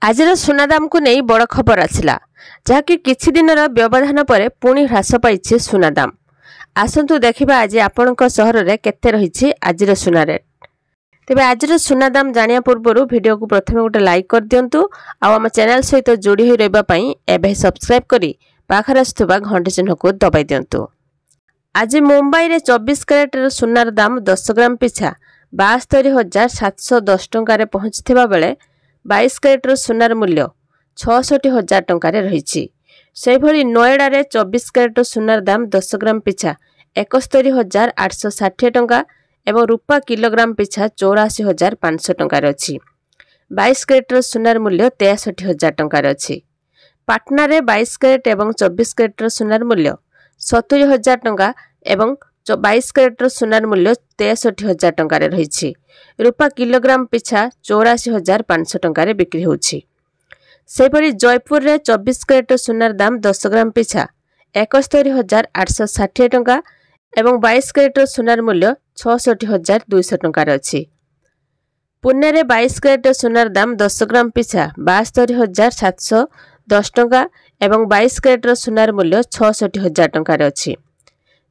आजिर सुना दाम को नहीं बड़ खबर आसिला जहाँकि किछि दिनर व्यवधान पर पुणी ह्रास पाई सुना दाम। आसंतु देखिबा आज आपणक सहर रे केते रहिछि आजिर सुना रेट। तेबे आजिर सुना दाम जानिया पूर्व वीडियो को प्रथमे गोटे लाइक कर दियंतु आ आम चैनल सहित जोड़ी होई रहबा पई एबे सब्सक्राइब करी पाखर आसुवा घंटी चिन्ह को दबाई दियंतु। आज मुंबई रे 24 कैरेट सुनार दाम 10 ग्राम पिछा 72,710 टंका पहुंचथिबा बेले 22 कैरेट सुनार मूल्य 66,000 टंका रही। से भली नोएडा रे 24 कैरेट सुनार दाम 10 ग्राम पिछा 71,860 टंका एवं रूपा किलोग्राम पिछा 84,500 टंका अच्छी। 22 कैरेट सुनार मूल्य 63,000 टंका अच्छी। पाटना रे 22 कैरेट एवं 24 कैरेट सुनार मूल्य 70,000 टंका एवं 22 कैरेट सुनार मूल्य 63,000 टंका रही। रूपा किलोग्राम पिछा 84,500 टंका बिक्री होछि। सेपरी जयपुर रे 24 कैरेट सुनार दाम 10 ग्राम पिछा 71,860 टंका एवं 22 कैरेट सुनार मूल्य 66,200 टंका अच्छी। पुणे रे 22 कैरेट सुनार दाम 10 ग्राम पिछा 72,710 टंका एवं 22 कैरेट सुनार मूल्य 66,000 टंका अच्छी।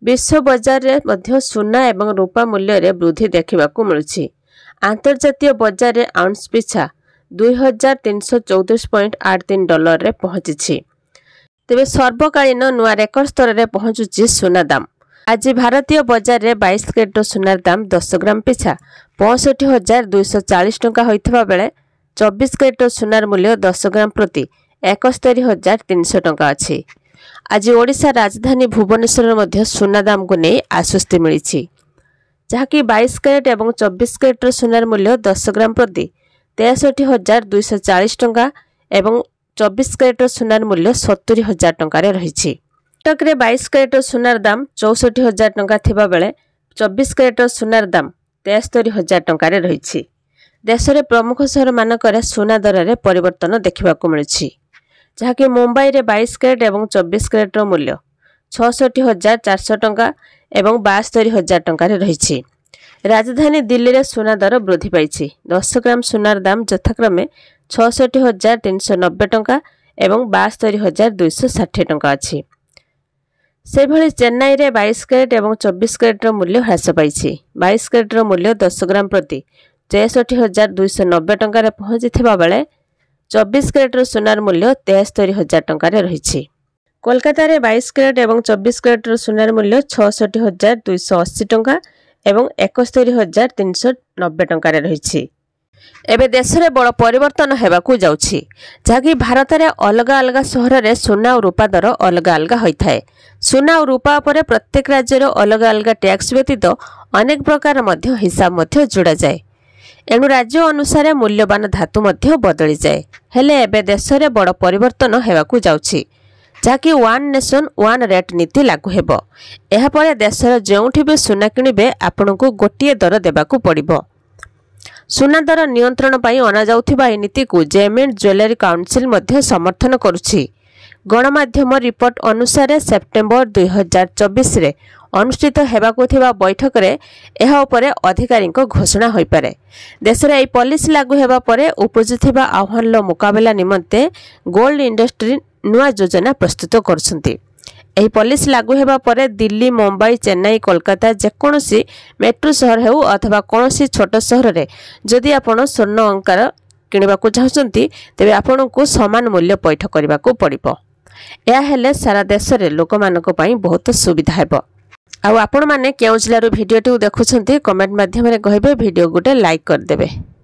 विश्व बजार रे मध्य सुना एवं रूपा मूल्य रे वृद्धि देखा मिलुछि। आंतर्जातीय बजार रे आउंस पिछा 2,334.83 डॉलर रे पहुंची। तेबे सर्वकालीन नुआ रेकर्ड स्तर रे पहुंचुछि सुना दाम। आज भारतीय बजार रे 22 कैरेट सुनार दाम 10 ग्राम पिछा 65,240 टंका होइथबा बेले 24 कैरेट सुनार मूल्य 10 ग्राम प्रति 71,300 टंका अछि। आज ओडिशा राजधानी भुवनेश्वर मध्य सुना दाम को नहीं आश्वस्ति मिली जहाँकि 22 कैरेट एवं 24 कैरेट सुनार मूल्य 10 ग्राम प्रति 63,240 टंका एवं 24 कैरेट सुनार मूल्य 70,000 टंका रही। कटक रे 22 कैरेट सुनार दाम 64,000 टंका थिबा बेले 24 कैरेट सुनार दाम 73,000 टंका रही। देश रे प्रमुख शहर मानकरे सुना दर रे परिवर्तन देखा मिलुछि जहाँकि मुंबई रे 22 कैरेट एवं 24 कैरेट मूल्य 66,400 टंका एवं 72,000 टंका रही। राजधानी दिल्ली रे सुना दर वृद्धि पाई। 10 ग्राम सुनार दाम यथाक्रमे 66,390 टंका एवं 72,260 टंका अच्छी। से भली चेन्नई रे 22 कैरेट एवं 24 कैरेट मूल्य ह्रास पाई। 22 कैरेट मूल्य 10 ग्राम प्रति 63,290 टंका पहुंची बेले 24 कैरेट सुनार मूल्य 73,000 टंका रही। कोलकाता रे 22 कैरेट एवं 24 कैरेट सुनार मूल्य 66,280 टंका एवं 71,390 टंका रही। एबे देश रे बड़ परिवर्तन हेबाकू जाउछि जहाँकि भारत रे अलग अलग सहर रे सुना और रूपा दर अलग अलग होइथाय। सुना और रूपा पर प्रत्येक राज्य रो अलग अलग टैक्स व्यतीत अनेक प्रकार मध्य हिसाब मध्य जोड़ा जाए। एणु राज्य अनुसार मूल्यवान धातु मध्य बदली जाए। हेले एबे देश रे बड़ परिवर्तन हेबाकू जाउछि जहाँकि वन नेशन वन रेट नीति लागू हेबो। एहा परे देशर जोंठी भी सुना किनिबे आपनकू गोटिए दर देबाकू पड़िबो। सुना दर नियंत्रण पाई अना जाउथिबा ए नीति को जेमेंट ज्वेलरी काउंसिल मध्य समर्थन करुछि। गणमाध्यम रिपोर्ट अनुसार सेप्टेम्बर 2024 रे अनुष्ठित हेबाकू थिबा बैठक रे एहा उपरे अधिकारी घोषणा होई पारे। देश रे ए पॉलिसी लागू हेबा परे उपजिथिबा आह्वान मुकाबला निमंते गोल्ड इंडस्ट्री नुआ योजना प्रस्तुत करछंती। एही पॉलिसी लागू हेबा परे दिल्ली, मुंबई, चेन्नई, कोलकाता जेकोसी मेट्रो शहर हेउ अथवा कोनोसी छोट शहर रे जदि आपण स्वर्ण अलंकार किनिबाकू चाहछंती तेबे आपनकू समान मूल्य पैठ करबाकू पड़िबो। या हेले सारा देश रे लोकमानक पई बहुत सुविधा हेबो। आ आपण माने केउ जिल्ला रो वीडियो देखुछंती कमेंट माध्यम रे कहबे वीडियो गुटे लाइक कर देबे।